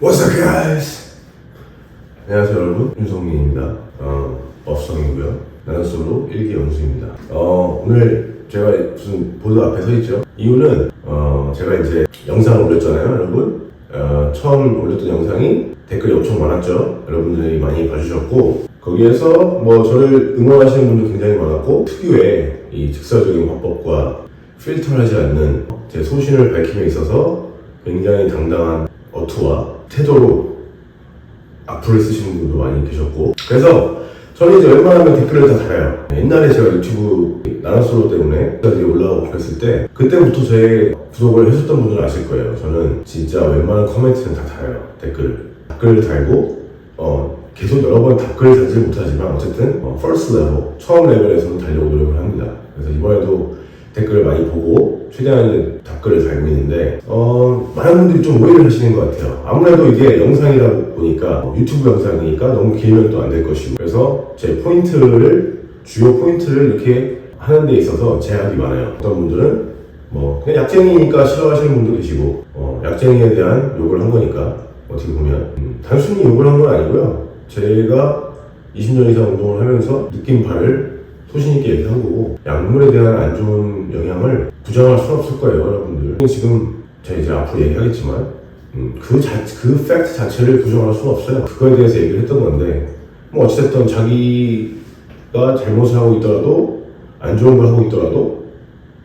What's up guys? 안녕하세요 여러분, 윤성민입니다. 업성이고요. 나는 솔로 1기 영수입니다. 오늘 제가 무슨 보드 앞에 서 있죠? 이유는 제가 이제 영상을 올렸잖아요 여러분. 처음 올렸던 영상이 댓글이 엄청 많았죠. 여러분들이 많이 봐주셨고, 거기에서 뭐 저를 응원하시는 분도 굉장히 많았고, 특유의 이 즉사적인 화법과 필터하지 않는 제 소신을 밝힘에 있어서 굉장히 당당한 어투와 태도로 악플을 쓰시는 분도 많이 계셨고, 그래서 저는 이제 웬만하면 댓글을 다 달아요. 옛날에 제가 유튜브 나는 솔로 때문에 올라오고 그랬을 때, 그때부터 제 구독을 해줬던 분들은 아실 거예요. 저는 진짜 웬만한 코멘트는 다 달아요. 댓글을 달고 계속 여러 번 댓글을 달지 못하지만 어쨌든 first level, 처음 레벨에서는 달려고 노력을 합니다. 그래서 이번에도 댓글을 많이 보고 최대한 이제 댓글을 달고 있는데, 많은 분들이 좀 오해를 하시는 것 같아요. 아무래도 이게 영상이다 보니까, 유튜브 영상이니까 너무 길면 또 안 될 것이고, 그래서 제 주요 포인트를 이렇게 하는 데 있어서 제약이 많아요. 어떤 분들은 뭐 그냥 약쟁이니까 싫어하시는 분도 계시고, 약쟁이에 대한 욕을 한 거니까 어떻게 보면 단순히 욕을 한 건 아니고요. 제가 20년 이상 운동을 하면서 느낀 바를 소신있게 얘기한 거고, 약물에 대한 안 좋은 영향을 부정할 수는 없을 거예요 여러분들. 지금 제가 이제 앞으로 얘기하겠지만 그 팩트 자체를 부정할 수는 없어요. 그거에 대해서 얘기를 했던 건데, 뭐 어찌됐든 자기가 잘못을 하고 있더라도, 안 좋은 걸 하고 있더라도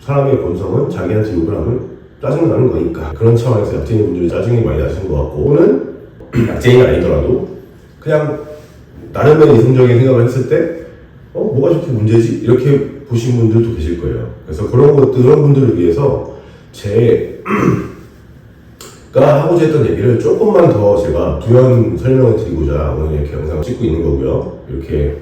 사람의 본성은 자기한테 욕을 하면 짜증 나는 거니까, 그런 차원에서 약쟁이 분들이 짜증이 많이 나시는 것 같고, 또는 약쟁이가 아니더라도 그냥 나름의 이성적인 생각을 했을 때 뭐가 저렇게 문제지? 이렇게 보신 분들도 계실 거예요. 그래서 그런 분들을 위해서 제가 하고자 했던 얘기를 조금만 더 제가 부연 설명을 드리고자 오늘 이렇게 영상을 찍고 있는 거고요. 이렇게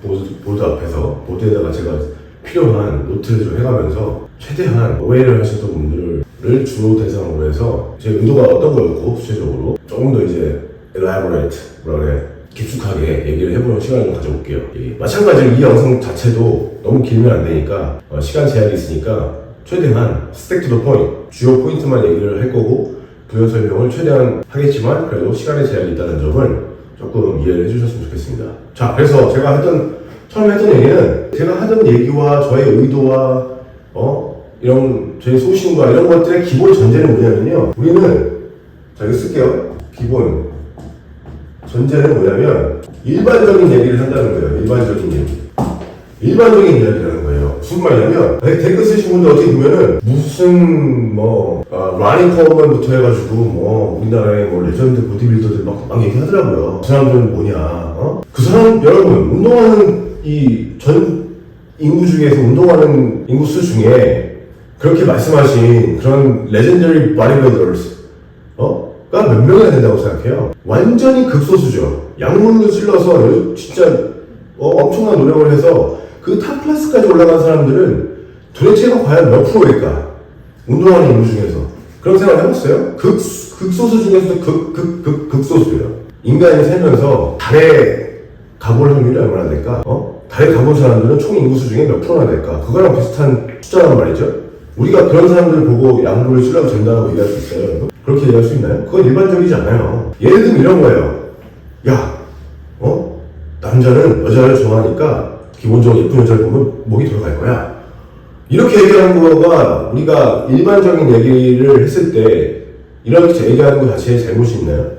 보드 앞에서, 보드에다가 제가 필요한 노트를 좀 해가면서 최대한 오해를 하셨던 분들을 주로 대상으로 해서 제 의도가 어떤 거였고, 구체적으로 조금 더 이제 elaborate, 깊숙하게 얘기를 해보는 시간을 좀 가져볼게요. 마찬가지로 이 영상 자체도 너무 길면 안 되니까, 시간 제약이 있으니까 최대한 stick to the point, 주요 포인트만 얘기를 할 거고, 부연 설명을 최대한 하겠지만 그래도 시간의 제약이 있다는 점을 조금 이해를 해주셨으면 좋겠습니다. 자, 그래서 제가 처음에 했던 얘기는, 제가 하던 얘기와 저의 의도와 이런 제 소신과 이런 것들의 기본 전제는 뭐냐면요, 우리는, 자 이거 쓸게요. 기본 전제는 뭐냐면 일반적인 얘기를 한다는 거예요. 일반적인 이야기라는 거예요. 무슨 말이냐면, 댓글 쓰신 분들 어떻게 보면은 무슨 라닝 커먼부터 해가지고 우리나라의 레전드 보디빌더들 막 얘기하더라고요. 그 사람들은 뭐냐, 그 사람, 여러분, 운동하는 전 인구 중에서, 운동하는 인구수 중에 그렇게 말씀하신 그런 레전더리 바디빌더스 가 몇 명이나 된다고 생각해요? 완전히 극소수죠. 약물로 찔러서 진짜 엄청난 노력을 해서 그 탑 클래스까지 올라간 사람들은 도대체가 과연 몇 프로일까? 운동하는 인구 중에서. 그런 생각 해봤어요? 극소수 중에서도 극소수예요. 인간이 살면서 달에 가볼 확률이 얼마나 될까? 달에 가본 사람들은 총 인구수 중에 몇 프로나 될까? 그거랑 비슷한 숫자란 말이죠. 우리가 그런 사람들을 보고 약물을 찔러도 된다고 얘기할 수 있어요, 여러분? 그렇게 얘기할 수 있나요? 그건 일반적이지 않아요. 예를 들면 이런 거예요. 야, 남자는 여자를 좋아하니까 기본적으로 예쁜 여자를 보면 목이 돌아갈 거야. 이렇게 얘기하는 거가, 우리가 일반적인 얘기를 했을 때 이렇게 얘기하는 것 자체에 잘못이 있나요?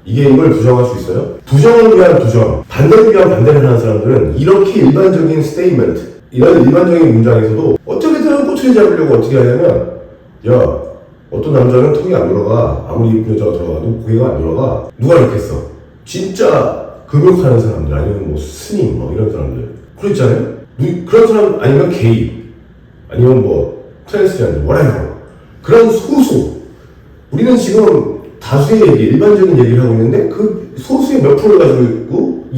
이걸 부정할 수 있어요? 부정을 위한 부정, 반대를 위한 반대를 하는 사람들은 이렇게 일반적인 스테이트먼트, 이런 일반적인 문장에서도 어떻게든 꼬투리 잡으려고 어떻게 하냐면, 야, 어떤 남자는 턱이 안 돌아가, 아무리 예쁜 여자가 들어가도 고개가 안 돌아가. 누가 이렇게 했어? 진짜 금욕하는 사람들, 아니면 스님, 이런 사람들. 그렇잖아요? 그런 사람, 아니면 게이, 아니면 트랜스젠더, whatever. 그런 소수. 우리는 지금 다수의 얘기, 일반적인 얘기를 하고 있는데, 그 소수의 몇 프로를 가지고 있고,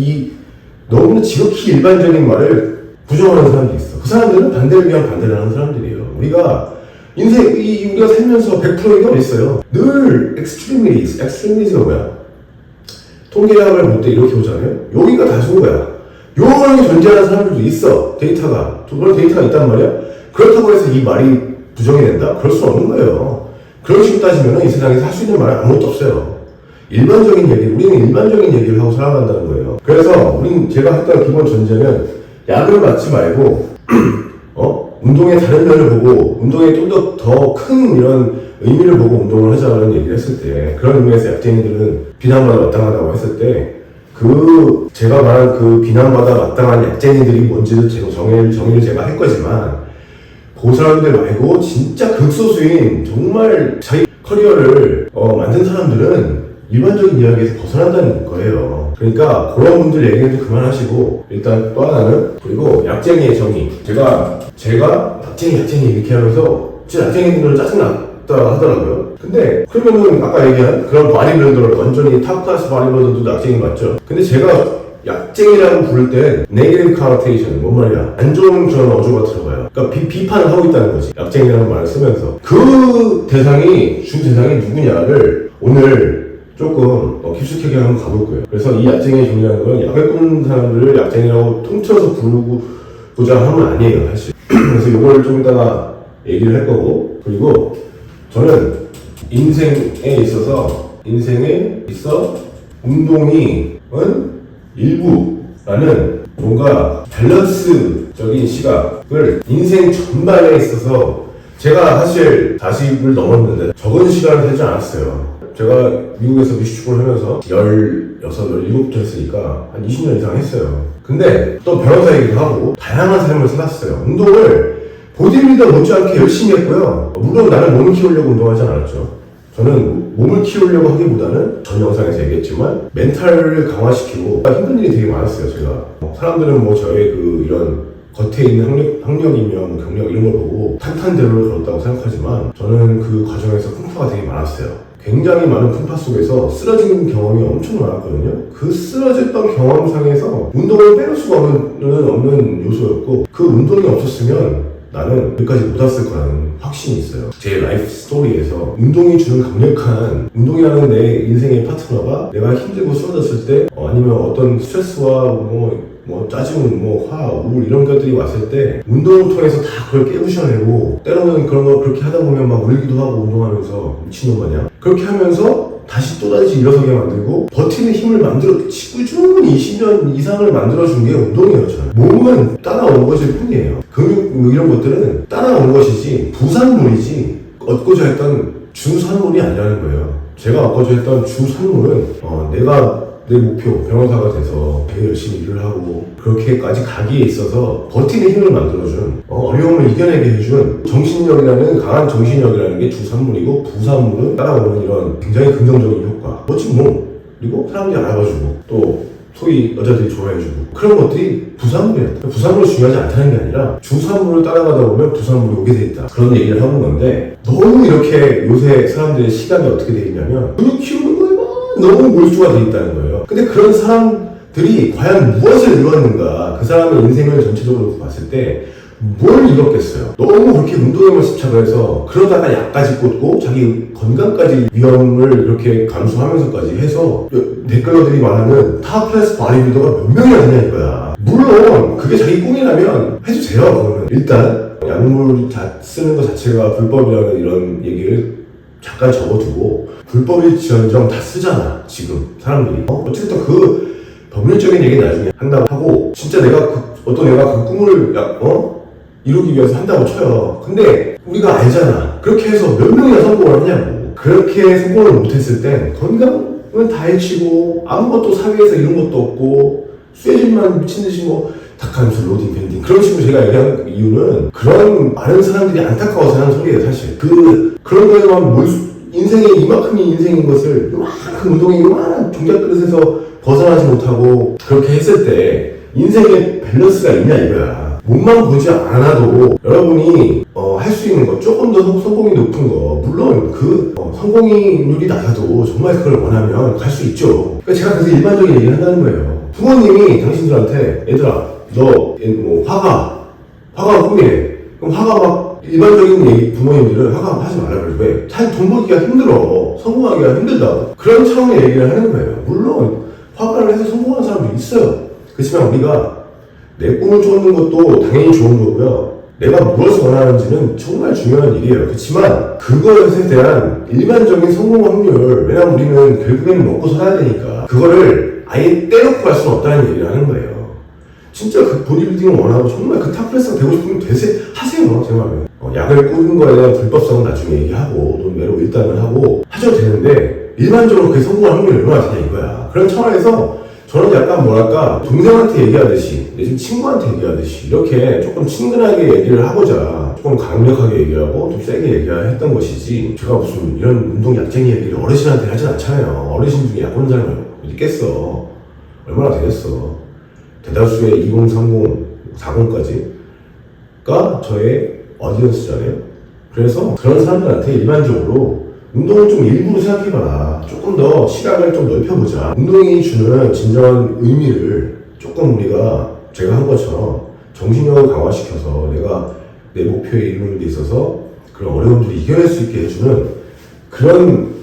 너무나 지극히 일반적인 말을 부정하는 사람들이 있어. 그 사람들은 반대를 위한 반대를 하는 사람들이에요. 우리가 살면서 100%가 어딨어요? 늘 extremism가 뭐야? 통계학을 볼 때 이렇게 보잖아요? 여기가 다수인 거야. 요런 존재하는 사람들도 있어. 그런 데이터가 있단 말이야. 그렇다고 해서 이 말이 부정이 된다? 그럴 수 없는 거예요. 그런 식으로 따지면 이 세상에서 할 수 있는 말은 아무것도 없어요. 일반적인 얘기, 우리는 일반적인 얘기를 하고 살아간다는 거예요. 그래서 제가 했던 기본 전제는 약을 맞지 말고 운동의 다른 면을 보고 운동에 좀 더 큰 이런 의미를 보고 운동을 하자는 얘기를 했을 때, 그런 의미에서 약쟁이들은 비난받아 마땅하다고 했을 때, 제가 말한 그 비난받아 마땅한 약쟁이들이 뭔지도 정의를 제가 할 거지만, 그 사람들 말고 진짜 극소수인 정말 자기 커리어를 만든 사람들은 일반적인 이야기에서 벗어난다는 거예요. 그러니까 그런 분들 얘기는 그만하시고, 일단 또 하나는, 그리고 약쟁이의 정의. 제가 약쟁이 이렇게 하면서 진짜 약쟁이들은 짜증났다 하더라고요. 근데 그러면은 아까 얘기한 그런 바디빌더를 완전히 탑클래스 바디빌더도 약쟁이 맞죠? 근데 제가 약쟁이라고 부를 때 네이티브 카노테이션, 뭔 말이야, 안 좋은 그런 어조가 들어가요. 그러니까 비판을 하고 있다는 거지, 약쟁이라는 말을 쓰면서. 주 대상이 누구냐를 오늘 조금 깊숙하게 한번 가볼 거예요. 그래서 이 약쟁이의 종류라는 건 약을 끊는 사람들을 약쟁이라고 통틀어서 부르고자 하면 아니에요, 사실. 그래서 이걸 좀 이따가 얘기를 할 거고, 그리고 저는 인생에 있어 운동이 일부라는 뭔가 밸런스적인 시각을 인생 전반에 있어서, 제가 사실 40을 넘었는데 적은 시간을 하지 않았어요. 제가 미국에서 미식축구를 하면서 16, 17부터 했으니까 한 20년 이상 했어요. 근데 또 변호사이기도 하고 다양한 삶을 살았어요. 운동을 보디빌더 못지않게 열심히 했고요. 물론 나는 몸을 키우려고 운동하지 않았죠. 저는 몸을 키우려고 하기보다는 전 영상에서 얘기했지만 멘탈을 강화시키고 힘든 일이 되게 많았어요. 제가 사람들은 저의 이런 겉에 있는 학력이며 경력 이런 걸 보고 탄탄대로를 걸었다고 생각하지만, 저는 그 과정에서 풍파가 되게 많았어요. 굉장히 많은 풍파 속에서 쓰러진 경험이 엄청 많았거든요. 그 쓰러졌던 경험상에서 운동을 빼놓을 수가 없는 요소였고, 그 운동이 없었으면 나는 여기까지 못 왔을 거라는 확신이 있어요. 제 라이프 스토리에서 운동이 주는 강력한, 운동이라는 내 인생의 파트너가 내가 힘들고 쓰러졌을 때, 아니면 어떤 스트레스와 짜증, 화, 우울 이런 것들이 왔을 때 운동을 통해서 다 그걸 깨부셔내고, 때로는 그런 거 그렇게 하다 보면 막 울기도 하고, 운동하면서 미친놈 마냥 그렇게 하면서 다시 또다시 일어서게 만들고 버티는 힘을 꾸준히 20년 이상을 만들어준 게 운동이에요. 저는 몸은 따라온 것일 뿐이에요. 근육 이런 것들은 따라온 것이지 부산물이지 얻고자 했던 주산물이 아니라는 거예요. 제가 얻고자 했던 주산물은 내가 내 목표, 변호사가 돼서 되게 열심히 일을 하고 그렇게까지 가기에 있어서 버티는 힘을 만들어준, 어려움을 이겨내게 해준 강한 정신력이라는 게 주산물이고, 부산물은 따라오는 이런 굉장히 긍정적인 효과, 멋진 몸, 그리고 사람들이 알아봐주고 또 소위 여자들이 좋아해주고, 그런 것들이 부산물이었다. 부산물이 중요하지 않다는 게 아니라 주산물을 따라가다 보면 부산물이 오게 돼 있다, 그런 얘기를 하는 건데, 너무 이렇게 요새 사람들의 시각이 어떻게 돼 있냐면 근육 키우는 거에 너무 몰두가 돼 있다는 거예요. 근데 그런 사람들이 과연 무엇을 이뤘는가, 그 사람의 인생을 전체적으로 봤을 때 뭘 이뤘겠어요. 너무 그렇게 운동에만 집착을 해서, 그러다가 약까지 꽂고 자기 건강까지 위험을 이렇게 감수하면서까지 해서 댓글러들이 말하는 탑클래스 바디빌더가 몇 명이나 되냐 이거야. 물론 그게 자기 꿈이라면 해주세요. 그러면 일단 약물 쓰는 것 자체가 불법이라는 이런 얘기를 잠깐 접어두고, 불법일지언정 다 쓰잖아 지금 사람들이. 어쨌든 그 법률적인 얘기 나중에 한다고 하고, 진짜 어떤 애가 그 꿈을 이루기 위해서 한다고 쳐요. 근데 우리가 알잖아, 그렇게 해서 몇 명이나 성공을 하냐고. 그렇게 성공을 못했을 땐 건강은 다 해치고 아무것도 사회에서 이런 것도 없고 쇠질만 미친듯이 닭가슴살 로딩 밴딩 그런 식으로 제가 얘기한 이유는, 그런 많은 사람들이 안타까워서 하는 소리예요. 사실 그런 거에만 인생의 이만큼이 인생인 것을 요만큼 운동에 요만한 종잣 그릇에서 벗어나지 못하고 그렇게 했을 때 인생에 밸런스가 있냐 이거야. 몸만 보지 않아도 여러분이 할 수 있는 거, 조금 더 성공이 높은 거, 물론 성공률이 낮아도 정말 그걸 원하면 갈 수 있죠. 그러니까 제가 그래서 일반적인 얘기를 한다는 거예요. 부모님이 당신들한테 얘들아 너 화가 꿈이래. 그럼 화가 일반적인 얘기, 부모님들은 화가 하지 말라고 그래요. 왜? 잘 돈 벌기가 힘들어. 성공하기가 힘들다고. 그런 차원의 얘기를 하는 거예요. 물론 화가를 해서 성공하는 사람도 있어요. 그렇지만 우리가 내 꿈을 쫓는 것도 당연히 좋은 거고요. 내가 무엇을 원하는지는 정말 중요한 일이에요. 그렇지만 그것에 대한 일반적인 성공 확률, 왜냐면 우리는 결국에는 먹고 살아야 되니까 그거를 아예 떼놓고 갈 수는 없다는 얘기를 하는 거예요. 진짜 그 보디빌딩을 원하고 정말 그 탑클래스가 되고 싶으면 하세요. 제 말은. 약을 꾸는 거에 대한 불법성은 나중에 얘기하고 돈 매로 일단은 하고 하셔도 되는데 일반적으로 그게 성공할 확률이 얼마나 되냐 이거야. 그런 차원에서 저는 약간 뭐랄까 동생한테 얘기하듯이 내 지금 친구한테 얘기하듯이 이렇게 조금 친근하게 얘기를 하고자 조금 강력하게 얘기하고 좀 세게 얘기했던 것이지, 제가 무슨 이런 운동 약쟁이 얘기를 어르신한테 하진 않잖아요. 어르신 중에 약 보는 사람이 어디 있겠어. 얼마나 되겠어. 대다수의 20, 30, 40까지가 저의 어디언스잖아요. 그래서 그런 사람들한테 일반적으로 운동을 좀 일부러 생각해봐라. 조금 더 시각을 좀 넓혀보자. 운동이 주는 진정한 의미를 조금 우리가 제가 한 것처럼 정신력을 강화시켜서 내가 내 목표에 이루는 데 있어서 그런 어려움들을 이겨낼 수 있게 해주는 그런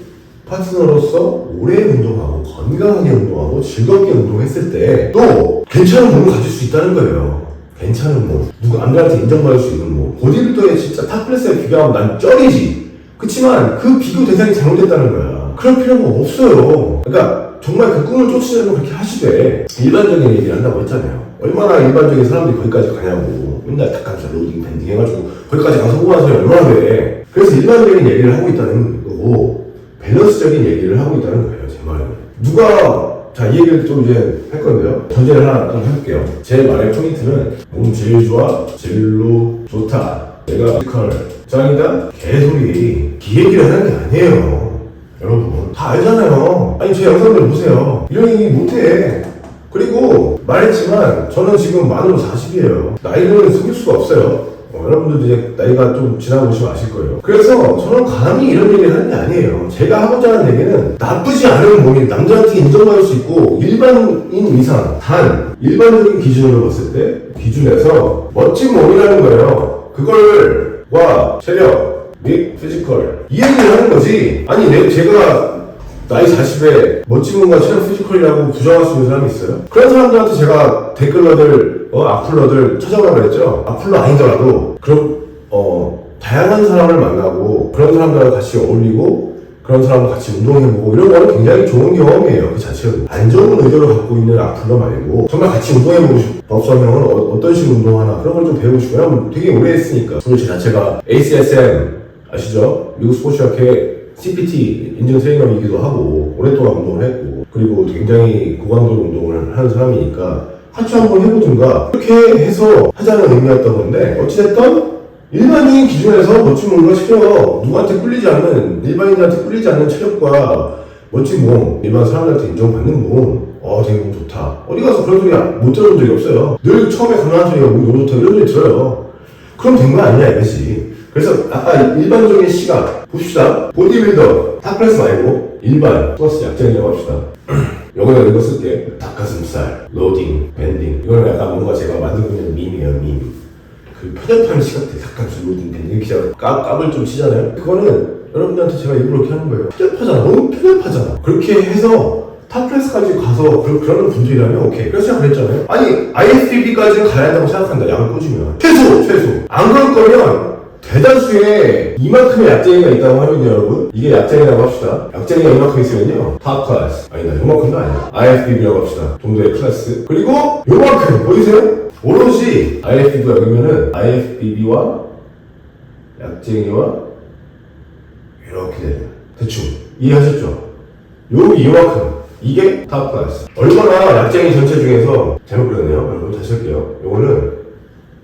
파트너로서 오래 운동하고 건강하게 운동하고 즐겁게 운동했을 때 또 괜찮은 몸을 가질 수 있다는 거예요. 괜찮은 몸, 누구 남들한테 인정받을 수 있는 몸. 보디빌더의 진짜 탑클래스에 비교하면 난 쩔이지. 그치만 그 비교 대상이 잘못됐다는 거야. 그럴 필요가 없어요. 그러니까 정말 그 꿈을 쫓으려면 그렇게 하시되 일반적인 얘기를 한다고 했잖아요. 얼마나 일반적인 사람들이 거기까지 가냐고. 맨날 닭가슴살 로딩 밴딩 해가지고 거기까지 가서 성공하는 사람이 얼마나 돼. 그래서 일반적인 얘기를 하고 있다는 거고 밸런스적인 얘기를 하고 있다는 거예요. 제 말은. 자, 이 얘기를 좀 이제 할 건데요. 전제를 하나 좀 해볼게요. 제 말의 포인트는 몸 제일 좋아, 제일로 좋다. 내가 피지컬 짱이다? 개소리. 이 얘기를 하는 게 아니에요. 여러분 다 알잖아요. 아니 제 영상들 보세요. 이런 얘기 못해. 그리고 말했지만 저는 지금 만으로 40이에요. 나이를 숨길 수가 없어요. 여러분들도 이제 나이가 좀 지나보시면 아실 거예요. 그래서 저는 감히 이런 얘기를 하는 게 아니에요. 제가 하고자 하는 얘기는 나쁘지 않은 몸이 남자한테 인정받을 수 있고 일반인 이상 단 일반적인 기준으로 봤을 때 기준에서 멋진 몸이라는 거예요. 그걸 체력 및 피지컬 이 얘기를 하는 거지. 아니 제가 나이 40에 멋진 몸과 체력 피지컬이라고 부정할 수 있는 사람이 있어요? 그런 사람들한테 제가 댓글러들 악플러들 찾아오라고 그랬죠. 악플러 아니더라도 그럼 다양한 사람을 만나고 그런 사람들과 같이 어울리고 그런 사람과 같이 운동해보고 이런 거는 굉장히 좋은 경험이에요. 그 자체로 안 좋은 의도를 갖고 있는 악플러 말고 정말 같이 운동해보고 싶고 법성형은 어떤 식으로 운동하나 그런 걸 좀 배우고 싶어요. 되게 오래 했으니까. 저는 제 자체가 ACSM 아시죠? 미국 스포츠학회 CPT 인증 트레이너이기도 하고 오랫동안 운동을 했고 그리고 굉장히 고강도 운동을 하는 사람이니까 같이 한번 해보든가 그렇게 해서 하자는 의미였던 건데 어찌됐든 일반적인 기준에서 멋진 몸과 체력, 누구한테 꿀리지 않는 일반인들한테 꿀리지 않는 체력과 멋진 몸, 일반 사람들한테 인정받는 몸, 되게 몸 좋다. 어디 가서 그런 소리 못 들어본 적이 없어요. 늘 처음에 강한 소리가 몸이 너무 좋다 이런 소리 들어요. 그럼 된 거 아니냐 이거지. 그래서 아까 일반적인 시각 봅시다. 보디빌더 탑클래스 말고 일반 플러스 약장이라고 합시다. 여기다 이거 쓸게. 닭가슴살, 로딩, 밴딩. 이거는 약간 뭔가 제가 만들고 있는 밈이에요. 밈. 그 편협한 시각들 닭가슴살, 로딩, 밴딩 이렇게 제가 깝을 좀 치잖아요. 그거는 여러분들한테 제가 일부러 이렇게 하는 거예요. 편협하잖아. 너무 편협하잖아. 그렇게 해서 탑클래스까지 가서 그러는 분들이라면 오케이. 그래서 제가 그랬잖아요. 아니 IFBB까지는 가야 한다고 생각한다. 약을 꽂으면 최소 안 그럴 거면 대다수의 이만큼의 약쟁이가 있다고 하면요 여러분 이게 약쟁이라고 합시다. 약쟁이가 이만큼 있으면요 탑 클래스 아니다 요만큼도 아니야. IFBB라고 합시다. 정도의 클래스. 그리고 요만큼 보이세요? 오로지 IFBB가 여기면은 IFBB와 약쟁이와 이렇게 되는 대충 이해하셨죠? 여기 이만큼 이게 탑 클래스. 얼마나 약쟁이 전체 중에서 잘못 그렸네요. 여러분 다시 할게요. 요거는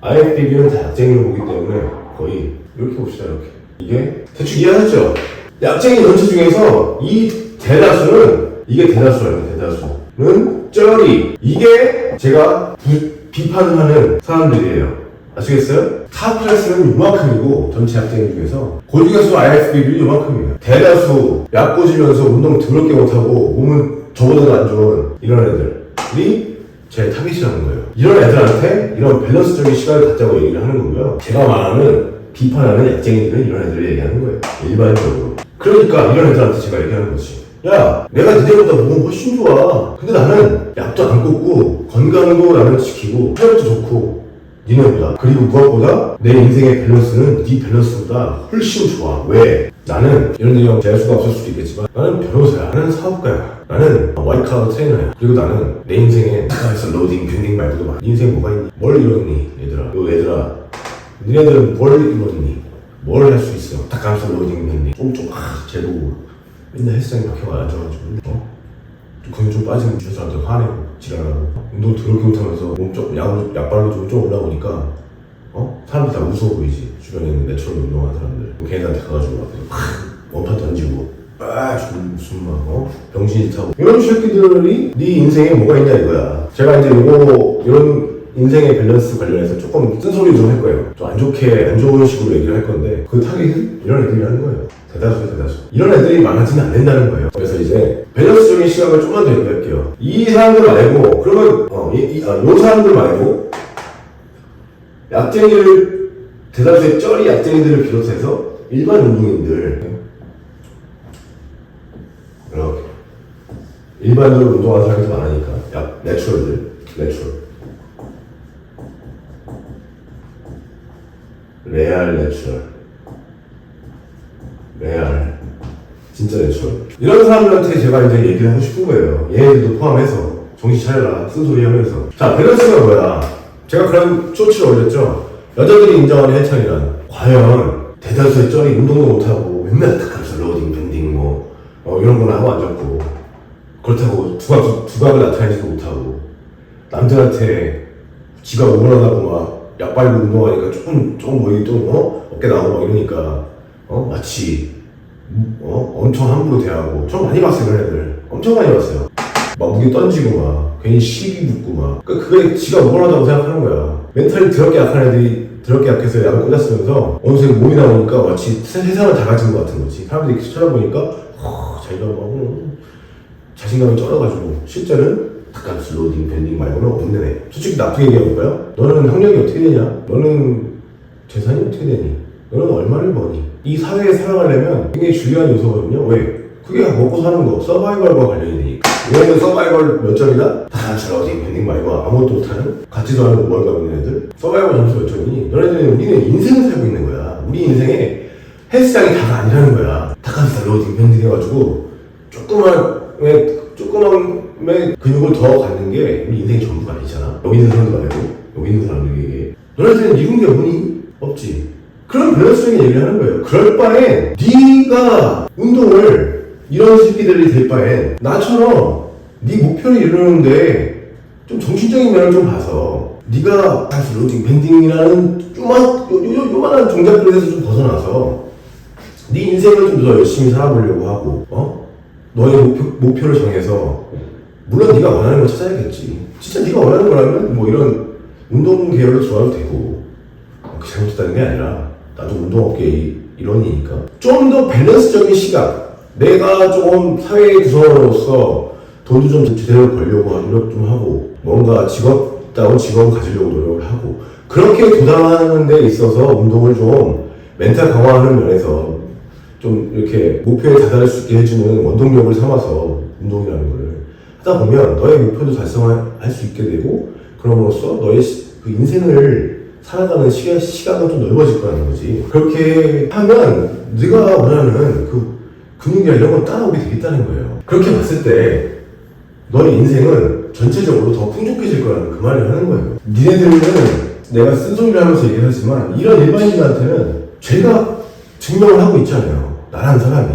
IFBB는 다 약쟁이로 보기 때문에 거의 이렇게 봅시다. 이렇게 이게 대충 이해하셨죠? 약쟁이 전체 중에서 이 대다수는 이게 대다수는 쩌리. 이게 제가 비판을 하는 사람들이에요. 아시겠어요? 탑 클래스는 요만큼이고 전체 약쟁이 중에서 그 중에서 IFBB 요만큼이에요. 대다수 약 꽂으면서 운동 더럽게 못하고 몸은 저보다 안 좋은 이런 애들이 제 타깃이라는 거예요. 이런 애들한테 이런 밸런스적인 시간을 갖자고 얘기를 하는 거고요. 제가 말하는 비판하는 약쟁이들은 이런 애들을 얘기하는 거예요. 일반적으로. 그러니까 이런 애들한테 제가 얘기하는 거지. 야, 내가 니네보다 몸은 훨씬 좋아. 근데 나는 약도 안 꽂고 건강도 나는 지키고 체력도 좋고 니네보다. 그리고 무엇보다 내 인생의 밸런스는 네 밸런스보다 훨씬 좋아. 왜? 나는 이런 얘기하면 될 수가 없을 수도 있겠지만 나는 변호사야. 나는 사업가야. 나는 와이카드 트레이너야. 그리고 나는 내 인생에 스타에서 로딩, 밴딩 말고도 많아. 네 인생 뭐가 있니? 뭘 이뤘니? 얘들아 니네들은 뭘 이뤘니? 뭘 할 수 있어? 닭가슴살 로딩, 밴딩 제도 맨날 헬스장에 박혀가 앉아가지고 근육 좀 빠지면 주사한테 화내고 지랄하고 운동 더럽게 못하면서 몸 좀 약발로 좀 올라오니까 사람들 다 무서워 보이지. 주변에 있는 내추럴 운동하는 사람들 걔네들한테 가가지고 원판 던지고 무슨 병신짓 하고 이런 새끼들이 네 인생에 뭐가 있냐 이거야. 제가 이제 이런 인생의 밸런스 관련해서 조금 쓴소리 좀 할 거예요. 좀 안 좋은 식으로 얘기를 할 건데 그 타겟은 이런 애들이라는 거예요. 대다수. 이런 애들이 많아지면 안 된다는 거예요. 그래서 이제 밸런스적인 시각을 좀만 더 얘기할게요. 이 사람들 말고, 그러면, 요 사람들 말고, 대다수의 쩌리 약쟁이들을 비롯해서 일반 운동인들, 이렇게. 일반적으로 운동하는 사람이 더 많으니까. 내추럴. 레알. 진짜 내추럴. 이런 사람들한테 제가 이제 얘기를 하고 싶은 거예요. 얘네들도 포함해서. 정신 차려라. 쓴소리 하면서. 자, 밸런스가 뭐야? 제가 그런 쇼츠를 올렸죠? 여자들이 인정하는 해창이란. 과연 대다수의 쩌리 운동도 못하고 맨날 닭가슴살 로딩, 밴딩 이런 거나 하고 앉았고 그렇다고 두각을 나타내지도 못하고 남들한테 지가 오버하다고 막 약발로 운동하니까 조금 어깨 나오고 막 이러니까 마치 엄청 함부로 대하고 좀 많이 봤어요. 그런 애들 엄청 많이 봤어요. 막 무게 던지고 막 괜히 시비 붙고 막 그게 지가 우월하다고 생각하는 거야. 멘탈이 더럽게 약한 애들이 더럽게 약해서 약을 꽂았으면서 어느새 몸이 나오니까 마치 세상을 다 가진 것 같은 거지. 사람들이 이렇게 쳐다보니까 자기가 막 자신감이 쩔어가지고 실제는 닭가슴살 로딩, 밴딩 말고는 없는 애. 솔직히 나쁘게 얘기해볼까요? 너는 학력이 어떻게 되냐? 너는 재산이 어떻게 되니? 너는 얼마를 버니? 이 사회에 살아가려면 굉장히 중요한 요소거든요. 왜? 그게 먹고 사는 거, 서바이벌과 관련이 되니까. 얘네는 서바이벌 몇 점이다? 닭가슴살 로딩, 밴딩 말고 아무것도 못하는? 같지도 않은 월급 있는 애들? 서바이벌 점수 몇 점이니? 너네들은 우리는 인생을 살고 있는 거야. 우리 인생에 헬스장이 다가 아니라는 거야. 닭가슴살 로딩, 밴딩 해가지고 조그만의 근육을 더 갖는 게 우리 인생의 전부가 아니잖아. 여기 있는 사람들 말고 여기 있는 사람들에게 너네들은 이룬 게 뭐니? 없지. 그런 밸런스적인 얘기를 하는 거예요. 그럴 바엔 네가 운동을 이런 새끼들이 될 바엔 나처럼 네 목표를 이루는데 좀 정신적인 면을 좀 봐서 네가 다시 로딩 밴딩이라는 요만한 종잣그릇에서 좀 벗어나서 네 인생을 좀 더 열심히 살아보려고 하고 너의 목표를 정해서 물론 네가 원하는 걸 찾아야겠지. 진짜 네가 원하는 거라면 이런 운동 계열로 좋아도 되고 그 잘못했다는 게 아니라 나도 운동업계 일원이니까 좀 더 밸런스적인 시각. 내가 좀 사회 구성원으로서 돈도 좀 제대로 벌려고 노력 좀 하고 뭔가 직업을 가지려고 노력을 하고 그렇게 도달하는 데 있어서 운동을 좀 멘탈 강화하는 면에서 좀 이렇게 목표에 다다를 수 있게 해주는 원동력을 삼아서 운동이라는 거를 하다 보면 너의 목표도 달성할 수 있게 되고 그럼으로써 너의 그 인생을 살아가는 시각은 좀 넓어질 거라는 거지. 그렇게 하면 네가 원하는 그 근육이나 이런 건 따라오게 되겠다는 거예요. 그렇게 봤을 때 너의 인생은 전체적으로 더 풍족해질 거라는 그 말을 하는 거예요. 니네들은 내가 쓴소리를 하면서 얘기하지만 이런 일반인들한테는 죄가 증명을 하고 있잖아요. 나라는 사람이.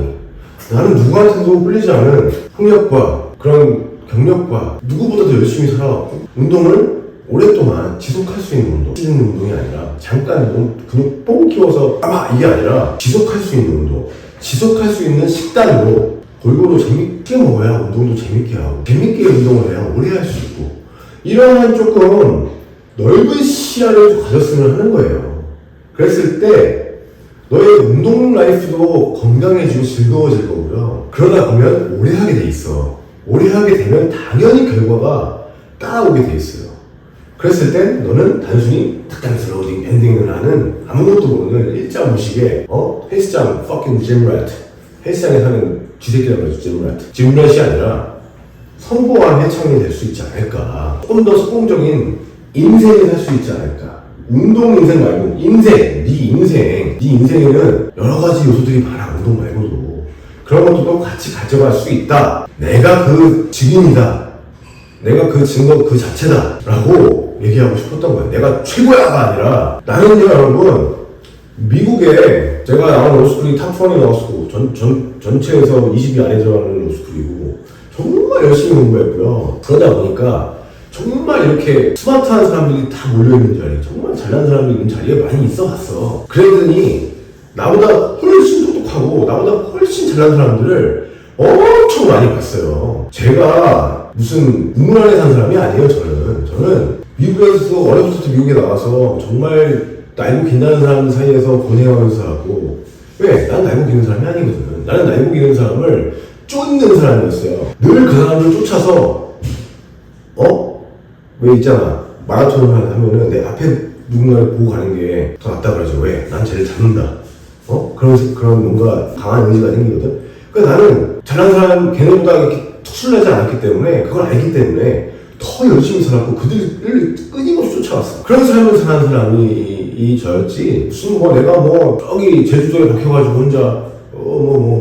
나는 누구한테도 끌리지 않은 폭력과 그런 경력과 누구보다 더 열심히 살아왔고 운동을 오랫동안 지속할 수 있는 운동. 찌는 운동이 아니라 잠깐 근육 뽕 키워서 이게 아니라 지속할 수 있는 운동. 지속할 수 있는 식단으로 골고루 재밌게 먹어야 운동도 재밌게 하고 재밌게 운동을 해야 오래 할 수 있고 이러한 조금 넓은 시야를 가졌으면 하는 거예요. 그랬을 때 너의 운동 라이프도 건강해지고 즐거워질 거고요. 그러다 보면 오래 하게 돼 있어. 오래 하게 되면 당연히 결과가 따라오게 돼 있어요. 그랬을 땐 너는 단순히 닭가슴살 로딩 밴딩을 하는 아무것도 모르는 일자 무식의 헬스장 fucking gym rat 헬스장에 사는 쥐새끼라고 하죠. gym rat이 아니라 성공한 해창이 될 수 있지 않을까. 조금 더 성공적인 인생을 살 수 있지 않을까. 운동 인생 말고 네 인생에는 여러 가지 요소들이 많아. 운동 말고도 그런 것도 같이 가져갈 수 있다. 내가 그 증인이다. 내가 그 증거 그 자체다 라고 얘기하고 싶었던 거예요. 내가 최고야가 아니라 나는요 여러분, 미국에 제가 나온 로스쿨이 탑1에 나왔고 전체에서 20위 안에 들어가는 로스쿨이고 정말 열심히 공부했고요. 그러다 보니까 정말 이렇게 스마트한 사람들이 다 몰려있는 자리, 정말 잘난 사람들이 있는 자리에 많이 있어봤어. 그랬더니 나보다 훨씬 똑똑하고 나보다 훨씬 잘난 사람들을 엄청 많이 봤어요. 제가 무슨 우물 안에 산 사람이 아니에요. 저는 미국에서 어려서부터 미국에 나와서 정말 날고 긴다는 사람들 사이에서 고생하면서 살았고, 왜? 난 날고 기는 사람이 아니거든. 나는 날고 기는 사람을 쫓는 사람이었어요. 늘 그 사람을 쫓아서 왜 있잖아, 마라톤을 하면은 내 앞에 누군가를 보고 가는 게 더 낫다 그러죠. 왜? 난 쟤를 잡는다. 그런 뭔가 강한 의지가 생기거든. 그러니까 나는 잘난 사람 걔네보다 이렇게 특출나지 않았기 때문에, 그걸 알기 때문에 더 열심히 살았고 그들을 끊임없이 쫓아왔어. 그런 삶을 사는 사람이 저였지, 무슨 내가 저기 제주도에 박혀가지고 혼자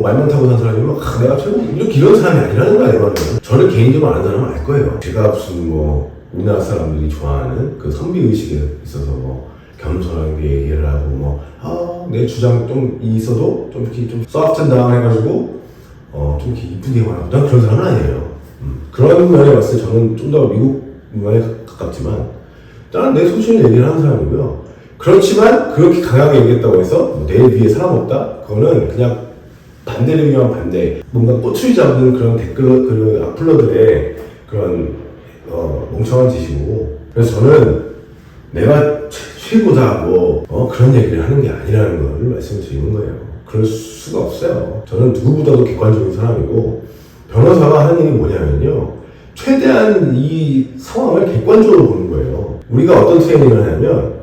말만 타고 산 사람이 내가 최고 이런 사람이 아니라는 거야. 내 말은. 저를 개인적으로 아는 사람은 알 거예요. 제가 무슨 우리나라 사람들이 좋아하는 그 선비의식에 있어서 겸손하게 얘기를 하고 내 주장 좀 있어도 좀 이렇게 좀 소프트 다운 해가지고 좀 이렇게 이쁘게 말하고, 난 그런 사람은 아니에요. 그런 면에 봤을 때 저는 좀 더 미국 문화에 가깝지만 나는 내 소신을 얘기를 하는 사람이고요. 그렇지만 그렇게 강하게 얘기했다고 해서 내 위에 사람 없다? 그거는 그냥 반대를 위한 반대, 뭔가 꼬투리 잡는 그런 댓글, 그런 악플러들의 그런 멍청한 짓이고, 그래서 저는 내가 최고다 그런 얘기를 하는 게 아니라는 걸 말씀을 드리는 거예요. 그럴 수가 없어요. 저는 누구보다도 객관적인 사람이고, 변호사가 하는 일이 뭐냐면요, 최대한 이 상황을 객관적으로 보는 거예요. 우리가 어떤 트레이닝을 하냐면,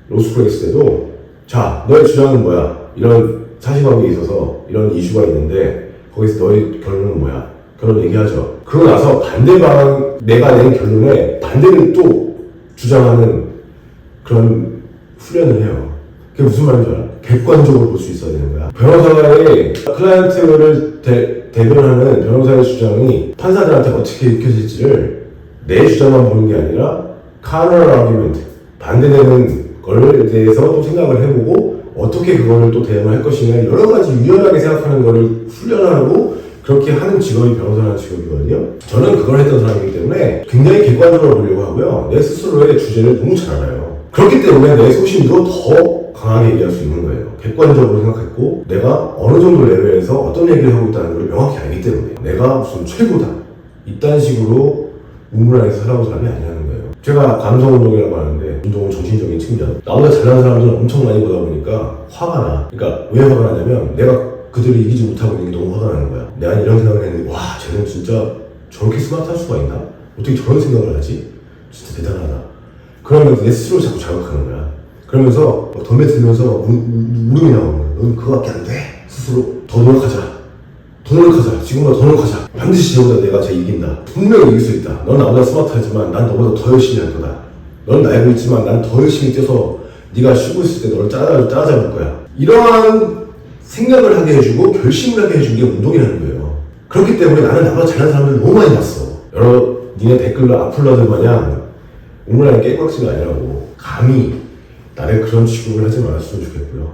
로스쿨에 있을 때도, 자, 너의 주장은 뭐야? 이런 사실관계에 있어서 이런 이슈가 있는데 거기서 너의 결론은 뭐야? 결론 얘기하죠. 그러고 나서 반대방, 내가 낸 결론에 반대를 또 주장하는 그런 훈련을 해요. 그게 무슨 말인지 알아? 객관적으로 볼 수 있어야 되는 거야. 변호사의 클라이언트를 대변하는 변호사의 주장이 판사들한테 어떻게 읽혀질지를 내 주장만 보는 게 아니라 counter argument, 반대되는 거에 대해서 또 생각을 해보고 어떻게 그거를 또 대응을 할 것이냐, 여러 가지 유연하게 생각하는 거를 훈련하고 그렇게 하는 직업이 변호사라는 직업이거든요. 저는 그걸 했던 사람이기 때문에 굉장히 객관적으로 보려고 하고요. 내 스스로의 주제를 너무 잘 알아요. 그렇기 때문에 내 소신도 더 강하게 얘기할 수 있는 거예요. 객관적으로 생각했고 내가 어느 정도 레벨에서 어떤 얘기를 하고 있다는 걸 명확히 알기 때문에 내가 무슨 최고다, 이딴 식으로 우물 안에서 살아온 사람이 아니라는 거예요. 제가 감성운동이라고 하는데, 운동은 정신적인 측면, 나보다 잘난 사람들은 엄청 많이 보다 보니까 화가 나. 그러니까 왜 화가 나냐면 내가 그들을 이기지 못하고 있는 게 너무 화가 나는 거야. 내가 이런 생각을 했는데, 와, 쟤는 진짜 저렇게 스마트할 수가 있나? 어떻게 저런 생각을 하지? 진짜 대단하다. 그러면서 내 스스로 자꾸 자극하는 거야. 그러면서 덤에 들면서 울음이 나오는 거야. 넌 그거밖에 안 돼. 스스로 더 노력하자. 지금보다 더 노력하자. 반드시 쟤보다 내가 쟤 이긴다. 분명히 이길 수 있다. 넌 나보다 스마트하지만 난 너보다 더 열심히 할 거다. 넌 알고 있지만 난 더 열심히 뛰어서 네가 쉬고 있을 때 너를 따라잡을 거야. 이러한 생각을 하게 해주고 결심을 하게 해준 게 운동이라는 거예요. 그렇기 때문에 나는 나보다 잘난 사람들을 너무 많이 봤어. 니네 댓글로 악플러들 마냥 우물 안에 깨끗이가 아니라고 감히 나를 그런 취급을 하지 말았으면 좋겠고요.